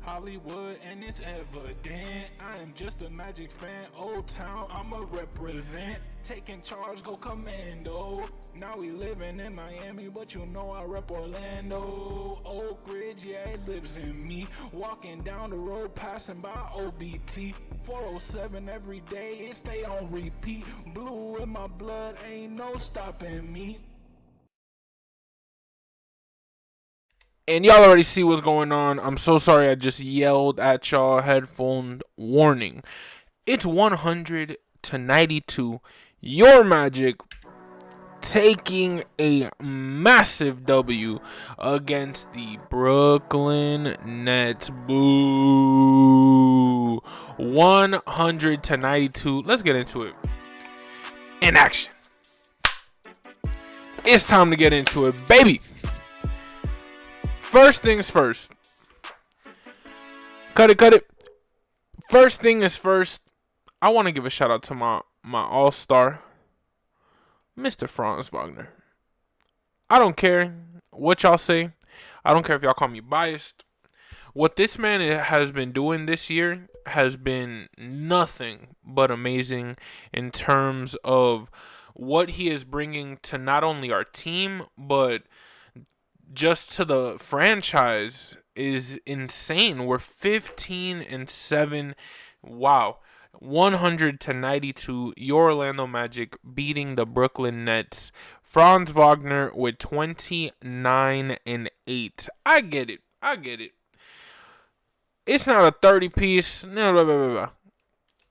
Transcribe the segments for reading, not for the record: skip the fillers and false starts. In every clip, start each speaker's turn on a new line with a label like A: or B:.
A: Hollywood and it's evident. I am just a Magic fan. Old Town, I'ma represent. Taking charge, go commando. Now we living in Miami, but you know I rep Orlando. Oak Ridge, yeah, it lives in me. Walking down the road, passing by OBT. 407 every day, it stay on repeat. Blue in my blood, ain't no stopping me. And y'all already see what's going on. I'm so sorry I just yelled at y'all. Headphone warning. It's 100 to 92. Your Magic taking a massive W against the Brooklyn Nets. Boo. 100 to 92. Let's get into it. In action. It's time to get into it, baby. First things first. Cut it. First thing is first. I want to give a shout out to my all-star, Mr. Franz Wagner. I don't care what y'all say. I don't care if y'all call me biased. What this man has been doing this year has been nothing but amazing in terms of what he is bringing to not only our team, but just to the franchise is insane. We're 15-7. Wow. 100 to 92. Your Orlando Magic beating the Brooklyn Nets. Franz Wagner with 29-8. I get it. It's not a 30 piece. No.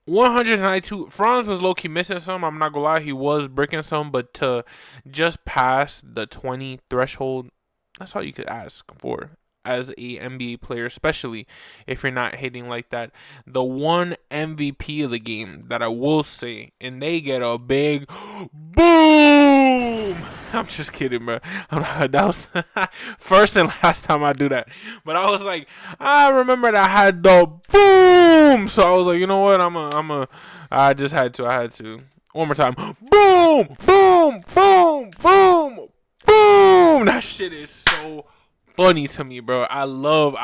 A: 192. Franz was low-key missing some. I'm not gonna lie. He was breaking some. But to just pass the 20 threshold, that's all you could ask for as a NBA player, especially if you're not hitting like that. The one MVP of the game that I will say, and they get a big boom. I'm just kidding, bro. That was first and last time I do that. But I was like, I remembered I had the boom, so I was like, you know what? I just had to. I had to. One more time. Boom, boom, boom, boom, boom. That shit is so funny to me, bro. I love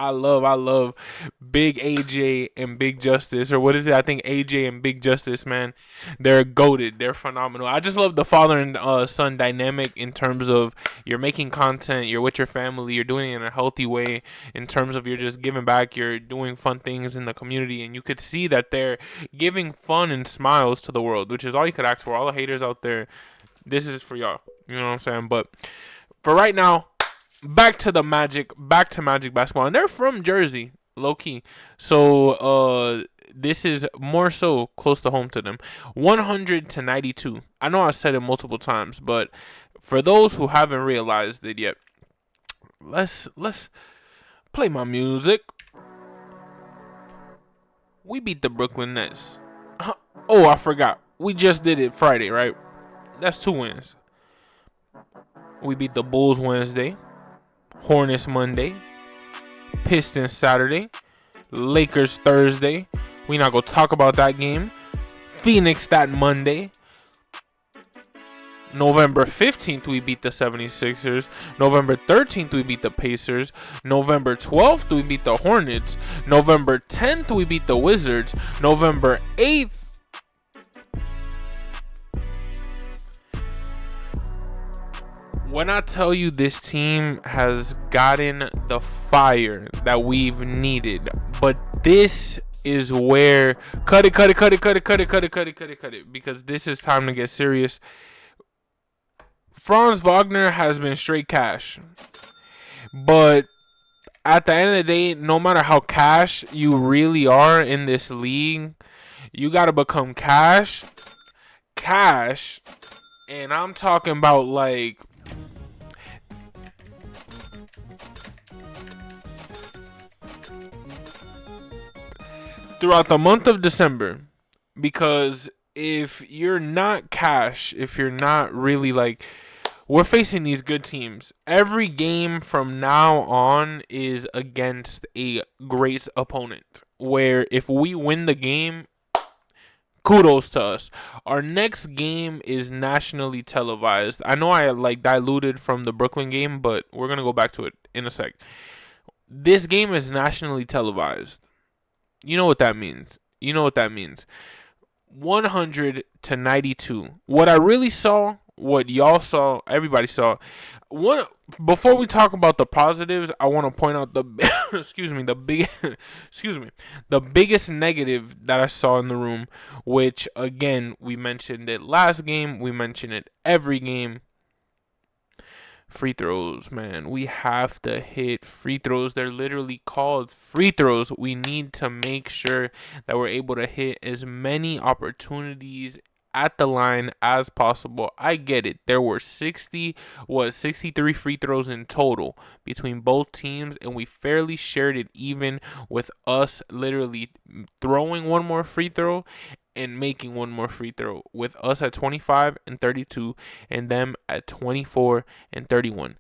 A: Big AJ and Big Justice, or what is it? I think AJ and Big Justice, man. They're goated. They're phenomenal. I just love the father and son dynamic in terms of you're making content, you're with your family, you're doing it in a healthy way in terms of you're just giving back, you're doing fun things in the community, and you could see that they're giving fun and smiles to the world, which is all you could ask for. All the haters out there, this is for y'all. You know what I'm saying? But for right now, back to Magic basketball, and they're from Jersey, low key. So this is more so close to home to them. 100 to 92. I know I said it multiple times, but for those who haven't realized it yet, let's play my music. We beat the Brooklyn Nets. Oh, I forgot. We just did it Friday, right? That's 2 wins. We beat the Bulls Wednesday, Hornets Monday, Pistons Saturday, Lakers Thursday. We not gonna talk about that game. Phoenix that Monday. November 15th, we beat the 76ers. November 13th, we beat the Pacers. November 12th, we beat the Hornets. November 10th, we beat the Wizards. November 8th, when I tell you this team has gotten the fire that we've needed, but this is where cut it, because this is time to get serious. Franz Wagner has been straight cash, but at the end of the day, no matter how cash you really are in this league, you gotta become cash, and I'm talking about like throughout the month of December, because if you're not cash, if you're not really like, we're facing these good teams. Every game from now on is against a great opponent, where if we win the game, kudos to us. Our next game is nationally televised. I know I like diluted from the Brooklyn game, but we're going to go back to it in a sec. This game is nationally televised. You know what that means. You know what that means. 100 to 92. What I really saw, what y'all saw, everybody saw. One Before we talk about the positives, I want to point out the excuse me, the big excuse me, the biggest negative that I saw in the room, which again, we mentioned it last game, we mentioned it every game. Free throws, man. We have to hit free throws. They're literally called free throws. We need to make sure that we're able to hit as many opportunities at the line as possible. I get it. There were 63 free throws in total between both teams, and we fairly shared it even, with us literally throwing one more free throw and making one more free throw, with us at 25 and 32 and them at 24 and 31.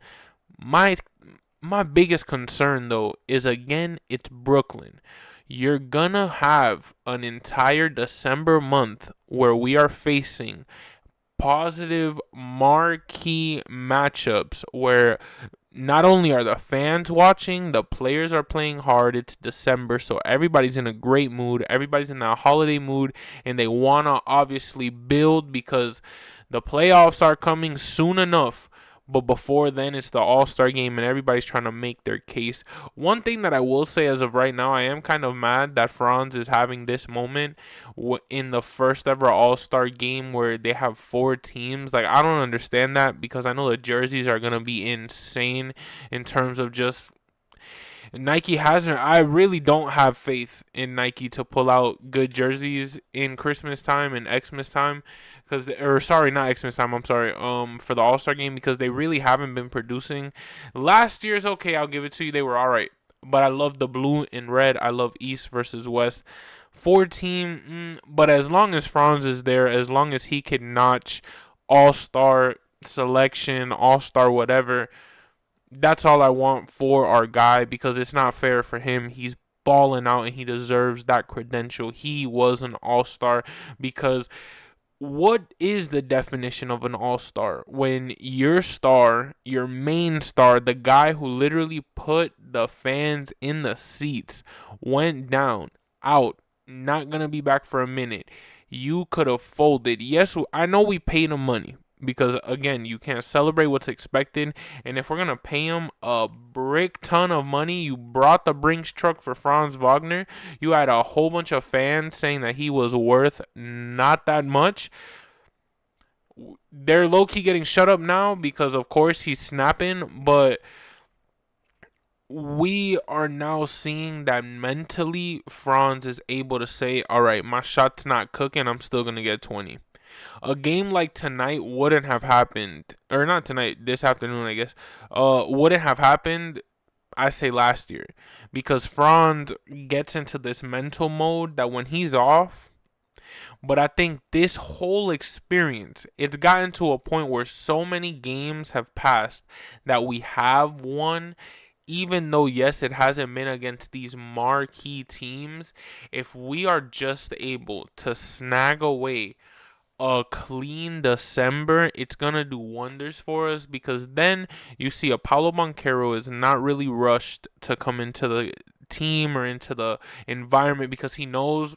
A: My my biggest concern though is, again, it's Brooklyn. You're gonna have an entire December month where we are facing positive marquee matchups where not only are the fans watching, the players are playing hard. It's December, so everybody's in a great mood. Everybody's in that holiday mood, and they want to obviously build because the playoffs are coming soon enough. But before then, it's the All-Star game, and everybody's trying to make their case. One thing that I will say as of right now, I am kind of mad that Franz is having this moment in the first ever All-Star game where they have 4 teams. Like, I don't understand that, because I know the jerseys are going to be insane in terms of just Nike hasn't. I really don't have faith in Nike to pull out good jerseys in Christmas time and Xmas time, because, or sorry, not Xmas time. I'm sorry. For the All Star game, because they really haven't been producing. Last year's okay. I'll give it to you. They were all right, but I love the blue and red. I love East versus West. 4 team, but as long as Franz is there, as long as he can notch All Star selection, All Star whatever, that's all I want for our guy, because it's not fair for him. He's balling out and he deserves that credential. He was an all-star, because what is the definition of an all-star? When your star, your main star, the guy who literally put the fans in the seats, went down, out, not going to be back for a minute. You could have folded. Yes, I know we paid him money, because again, you can't celebrate what's expected, and if we're gonna pay him a brick ton of money, you brought the Brinks truck for Franz Wagner, you had a whole bunch of fans saying that he was worth not that much. They're low-key getting shut up now because of course he's snapping, but we are now seeing that mentally Franz is able to say, all right, my shot's not cooking, I'm still gonna get 20. A game like tonight wouldn't have happened, or not tonight, this afternoon, I guess, wouldn't have happened, I say last year, because Franz gets into this mental mode that when he's off. But I think this whole experience, it's gotten to a point where so many games have passed that we have won, even though, yes, it hasn't been against these marquee teams. If we are just able to snag away a clean December, it's gonna do wonders for us, because then you see a Paulo Banchero is not really rushed to come into the team or into the environment, because he knows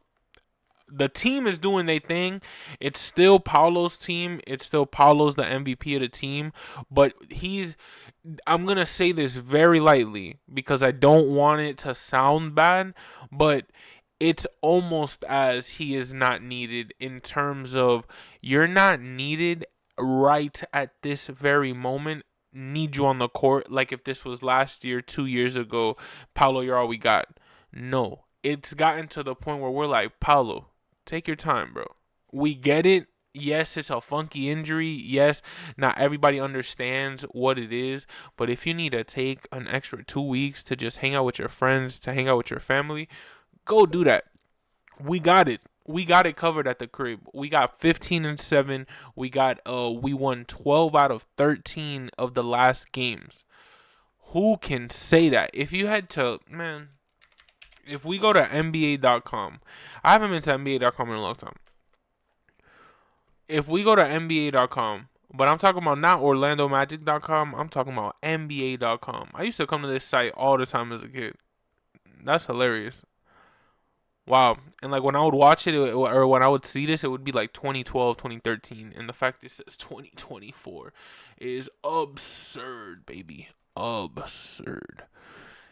A: the team is doing their thing. It's still Paulo's team. It's still Paulo's the MVP of the team, but I'm gonna say this very lightly because I don't want it to sound bad, but it's almost as he is not needed, in terms of you're not needed right at this very moment. Need you on the court. Like if this was last year, 2 years ago, Paulo, you're all we got. No, it's gotten to the point where we're like, Paulo, take your time, bro. We get it. Yes, it's a funky injury. Yes, not everybody understands what it is. But if you need to take an extra 2 weeks to just hang out with your friends, to hang out with your family, go do that. We got it. We got it covered at the crib. We got 15-7. We won 12 out of 13 of the last games. Who can say that? If you had to, man, if we go to NBA.com, I haven't been to NBA.com in a long time. If we go to NBA.com, But I'm talking about not OrlandoMagic.com. I'm talking about NBA.com. I used to come to this site all the time as a kid. That's hilarious. Wow. And like when I would watch it, or when I would see this, it would be like 2012, 2013. And the fact it says 2024 is absurd, baby. Absurd.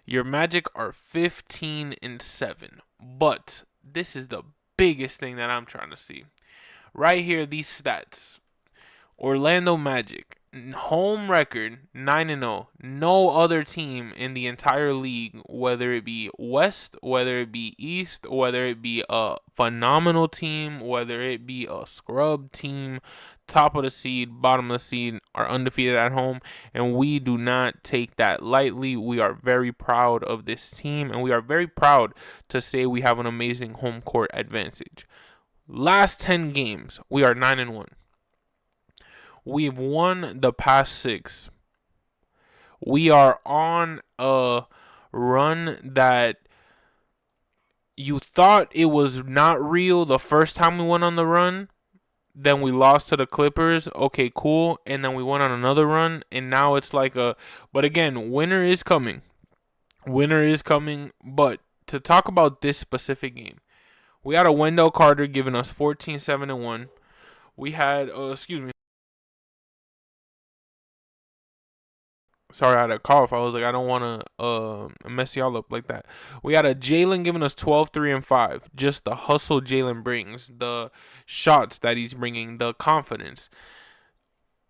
A: Your Magic are 15-7. But this is the biggest thing that I'm trying to see. Right here, these stats. Orlando Magic, home record 9-0. No other team in the entire league, whether it be West, whether it be East, whether it be a phenomenal team, whether it be a scrub team, top of the seed, bottom of the seed, are undefeated at home, and we do not take that lightly. We are very proud of this team, and we are very proud to say we have an amazing home court advantage. Last 10 games, we are 9-1. We've won the past 6. We are on a run that you thought it was not real the first time we went on the run. Then we lost to the Clippers. Okay, cool. And then we went on another run. And now it's like a. But again, winter is coming. Winter is coming. But to talk about this specific game, we had a Wendell Carter giving us 14-7-1. We had, excuse me. Sorry, I had a cough. I was like, I don't want to mess y'all up like that. We had a Jalen giving us 12-3-5. Just the hustle Jalen brings, the shots that he's bringing, the confidence.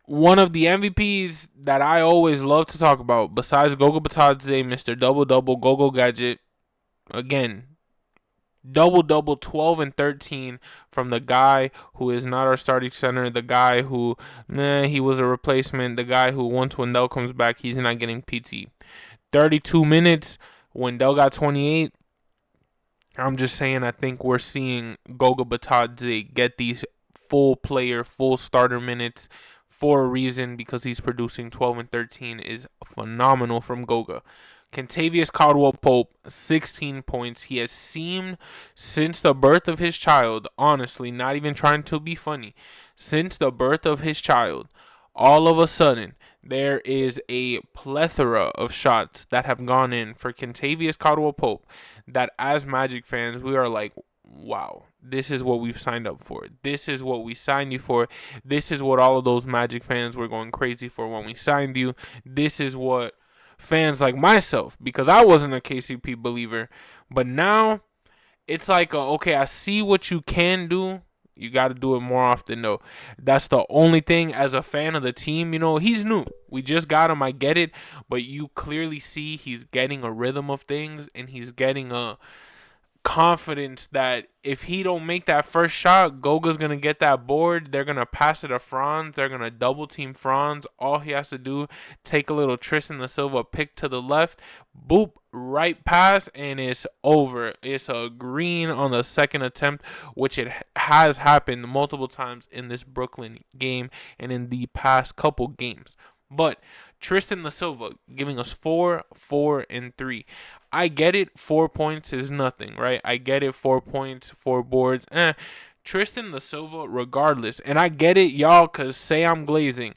A: One of the MVPs that I always love to talk about, besides Goga Batadze, Mr. Double Double, Gogo Gadget. Again, double 12 and 13 from the guy who is not our starting center, the guy who he was a replacement, the guy who once Wendell comes back he's not getting PT. 32 minutes, Wendell got 28. I'm just saying, I think we're seeing Goga Batadze get these full player, full starter minutes for a reason, because he's producing 12 and 13 is phenomenal from Goga. Kentavious Caldwell-Pope, 16 points. He has seemed, since the birth of his child, honestly, not even trying to be funny, since the birth of his child, all of a sudden, there is a plethora of shots that have gone in for Kentavious Caldwell-Pope that as Magic fans, we are like, wow, this is what we've signed up for. This is what we signed you for. This is what all of those Magic fans were going crazy for when we signed you. This is what fans like myself, because I wasn't a KCP believer, but now it's like, okay, I see what you can do. You got to do it more often, though. That's the only thing as a fan of the team. You know, he's new. We just got him. I get it. But you clearly see he's getting a rhythm of things, and he's getting a confidence that if he don't make that first shot, Goga's going to get that board. They're going to pass it to Franz. They're going to double team Franz. All he has to do, take a little Tristan da Silva pick to the left, boop, right pass, and it's over. It's a green on the second attempt, which it has happened multiple times in this Brooklyn game and in the past couple games. But Tristan da Silva giving us 4, 4, and 3. I get it. 4 points is nothing, right? I get it. 4 points, 4 boards. Tristan da Silva, regardless. And I get it, y'all, because say I'm glazing.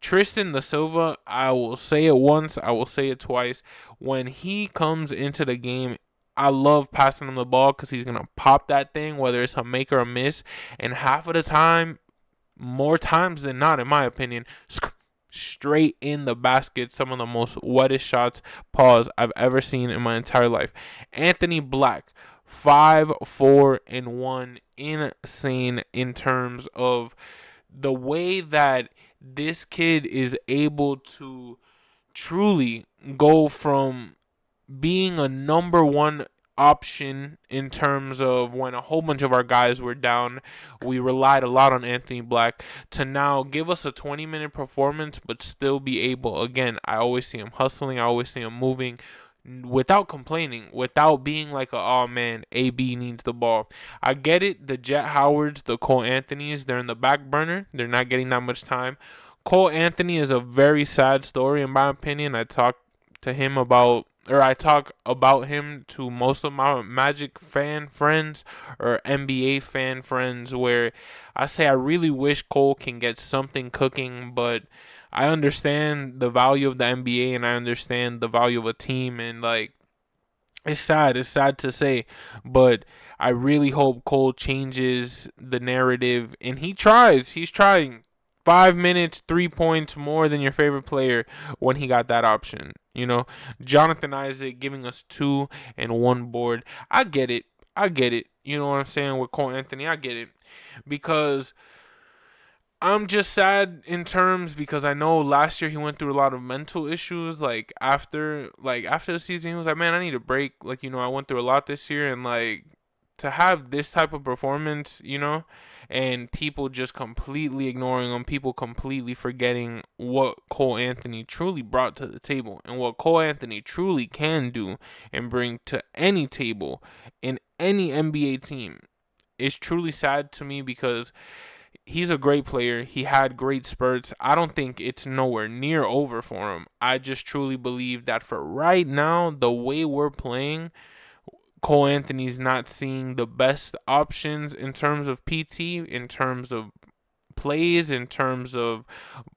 A: Tristan da Silva, I will say it once. I will say it twice. When he comes into the game, I love passing him the ball because he's going to pop that thing, whether it's a make or a miss. And half of the time, more times than not, in my opinion, straight in the basket. Some of the most wettest shots, pause, I've ever seen in my entire life. Anthony Black, 5, 4, and 1. Insane in terms of the way that this kid is able to truly go from being a number one option in terms of when a whole bunch of our guys were down, we relied a lot on Anthony Black, to now give us a 20-minute performance but still be able, again, I always see him hustling, I always see him moving without complaining, without being like, oh man, AB needs the ball. I get it, the Jet Howards, the Cole Anthonys, they're in the back burner, they're not getting that much time. Cole Anthony is a very sad story in my opinion. I talked to him about or I talk about him to most of my Magic fan friends or NBA fan friends, where I say I really wish Cole can get something cooking, but I understand the value of the NBA and I understand the value of a team, and like it's sad. It's sad to say, but I really hope Cole changes the narrative, and he tries. He's trying. 5 minutes, 3 points more than your favorite player when he got that option. Jonathan Isaac giving us 2 and 1 board. I get it. I get it. You know what I'm saying with Cole Anthony. I get it because I'm just sad in terms because I know last year he went through a lot of mental issues. Like after the season, he was like, "Man, I need a break." Like I went through a lot this year, and like to have this type of performance, and people just completely ignoring him, people completely forgetting what Cole Anthony truly brought to the table and what Cole Anthony truly can do and bring to any table in any NBA team. It's truly sad to me because he's a great player. He had great spurts. I don't think it's nowhere near over for him. I just truly believe that for right now, the way we're playing, Cole Anthony's not seeing the best options in terms of PT, in terms of plays, in terms of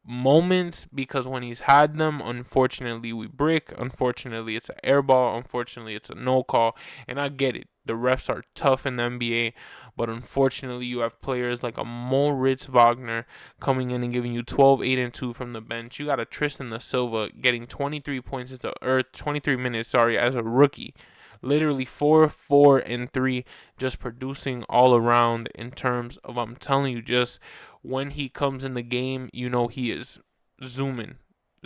A: moments, because when he's had them, unfortunately we brick, unfortunately it's an air ball, unfortunately it's a no call, and I get it. The refs are tough in the NBA, but unfortunately you have players like a Moritz Wagner coming in and giving you 12, 8, and 2 from the bench. You got a Tristan da Silva getting 23 points or 23 minutes, as a rookie. Literally 4, 4, and 3, just producing all around in terms of, I'm telling you, just when he comes in the game, he is zooming,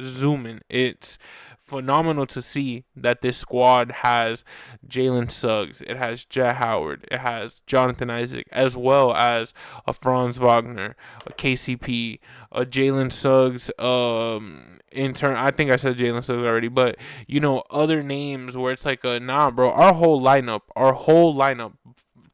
A: zooming. It's phenomenal to see that this squad has Jalen Suggs, it has Jet Howard, it has Jonathan Isaac, as well as a Franz Wagner, a KCP, a Jalen Suggs. I think I said Jalen Suggs already, but other names where it's like nah, bro. Our whole lineup,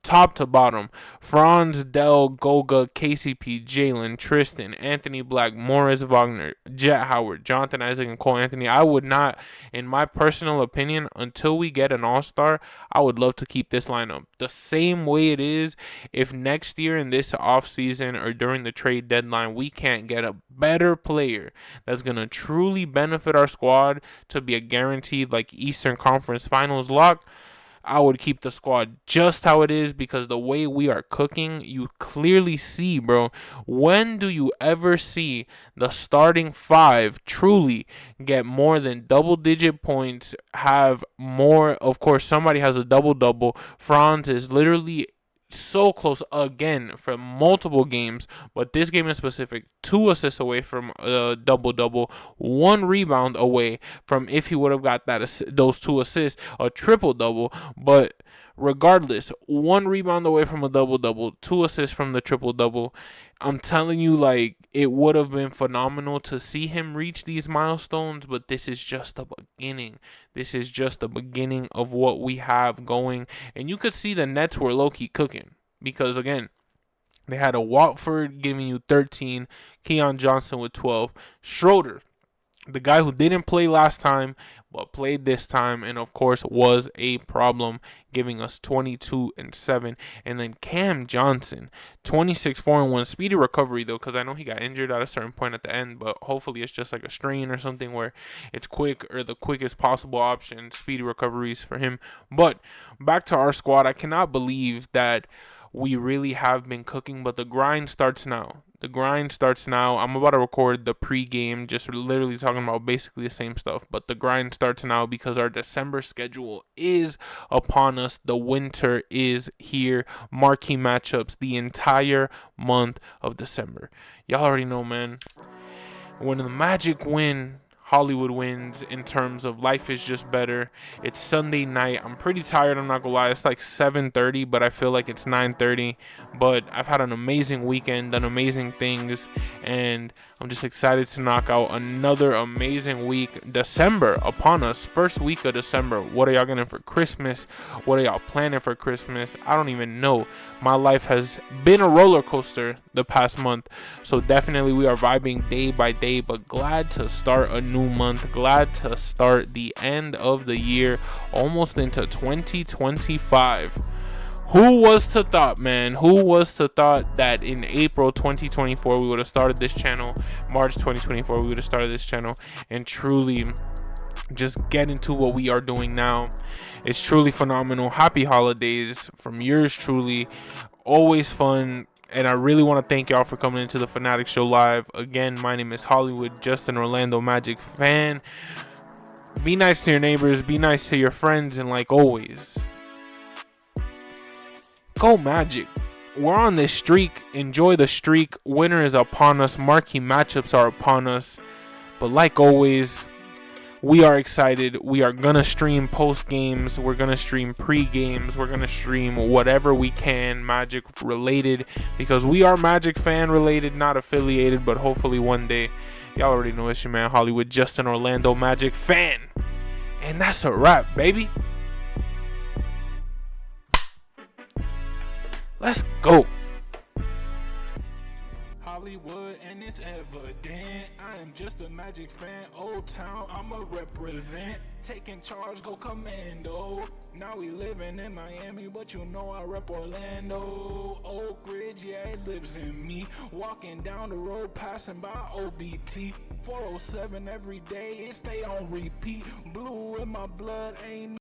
A: top to bottom, Franz, Dell, Goga, KCP, Jalen, Tristan, Anthony Black, Morris Wagner, Jet Howard, Jonathan Isaac, and Cole Anthony. I would not, in my personal opinion, until we get an all-star, I would love to keep this lineup the same way it is. If next year in this offseason or during the trade deadline we can't get a better player that's going to truly benefit our squad to be a guaranteed like Eastern Conference Finals lock, I would keep the squad just how it is, because the way we are cooking, you clearly see, bro. When do you ever see the starting five truly get more than double-digit points, have more? Of course, somebody has a double-double. Franz is literally so close again for multiple games, but this game in specific, 2 assists away from a double-double, 1 rebound away from, if he would have got those 2 assists, a triple-double. But regardless, 1 rebound away from a double-double, 2 assists from the triple-double. I'm telling you, like, it would have been phenomenal to see him reach these milestones, but this is just the beginning. This is just the beginning of what we have going. And you could see the Nets were low-key cooking because, again, they had a Watford giving you 13, Keon Johnson with 12, Schroeder, the guy who didn't play last time but played this time, and of course was a problem, giving us 22 and 7. And then Cam Johnson, 26, 4 and 1. Speedy recovery though, because I know he got injured at a certain point at the end, but hopefully it's just like a strain or something where it's quick, or the quickest possible option. Speedy recoveries for him. But back to our squad, I cannot believe that we really have been cooking, but the grind starts now. The grind starts now. I'm about to record the pregame, just literally talking about basically the same stuff. But the grind starts now because our December schedule is upon us. The winter is here. Marquee matchups the entire month of December. Y'all already know, man. When the Magic win, Hollywood wins in terms of life is just better. It's Sunday night. I'm pretty tired, I'm not gonna lie. It's like 7:30, but I feel like it's 9:30. But I've had an amazing weekend, done amazing things, and I'm just excited to knock out another amazing week. December upon us, first week of December. What are y'all getting for Christmas? What are y'all planning for Christmas? I don't even know. My life has been a roller coaster the past month, so definitely we are vibing day by day, but glad to start a new new month. Glad to start the end of the year, almost into 2025. Who was to thought, man? Who was to thought that in April 2024 we would have started this channel, March 2024 we would have started this channel, and truly just get into what we are doing now. It's truly phenomenal. Happy holidays from yours truly. Always fun. And I really want to thank y'all for coming into the Fannattics Show live. Again, my name is Hollywood, just an Orlando Magic fan. Be nice to your neighbors, be nice to your friends, and like always, go Magic. We're on this streak. Enjoy the streak. Winter is upon us. Marquee matchups are upon us. But like always, we are excited. We are going to stream post games. We're going to stream pre-games. We're going to stream whatever we can Magic related, because we are Magic fan related, not affiliated, but hopefully one day. Y'all already know it's your man Hollywood, just an Orlando Magic fan. And that's a wrap, baby. Let's go.
B: Hollywood, and it's evident I am just a Magic fan. Old Town, I'ma represent. Taking charge, go commando. Now we living in Miami, but you know I rep Orlando. Oak Ridge, yeah, it lives in me. Walking down the road, passing by OBT. 407 every day, it stay on repeat. Blue in my blood, ain't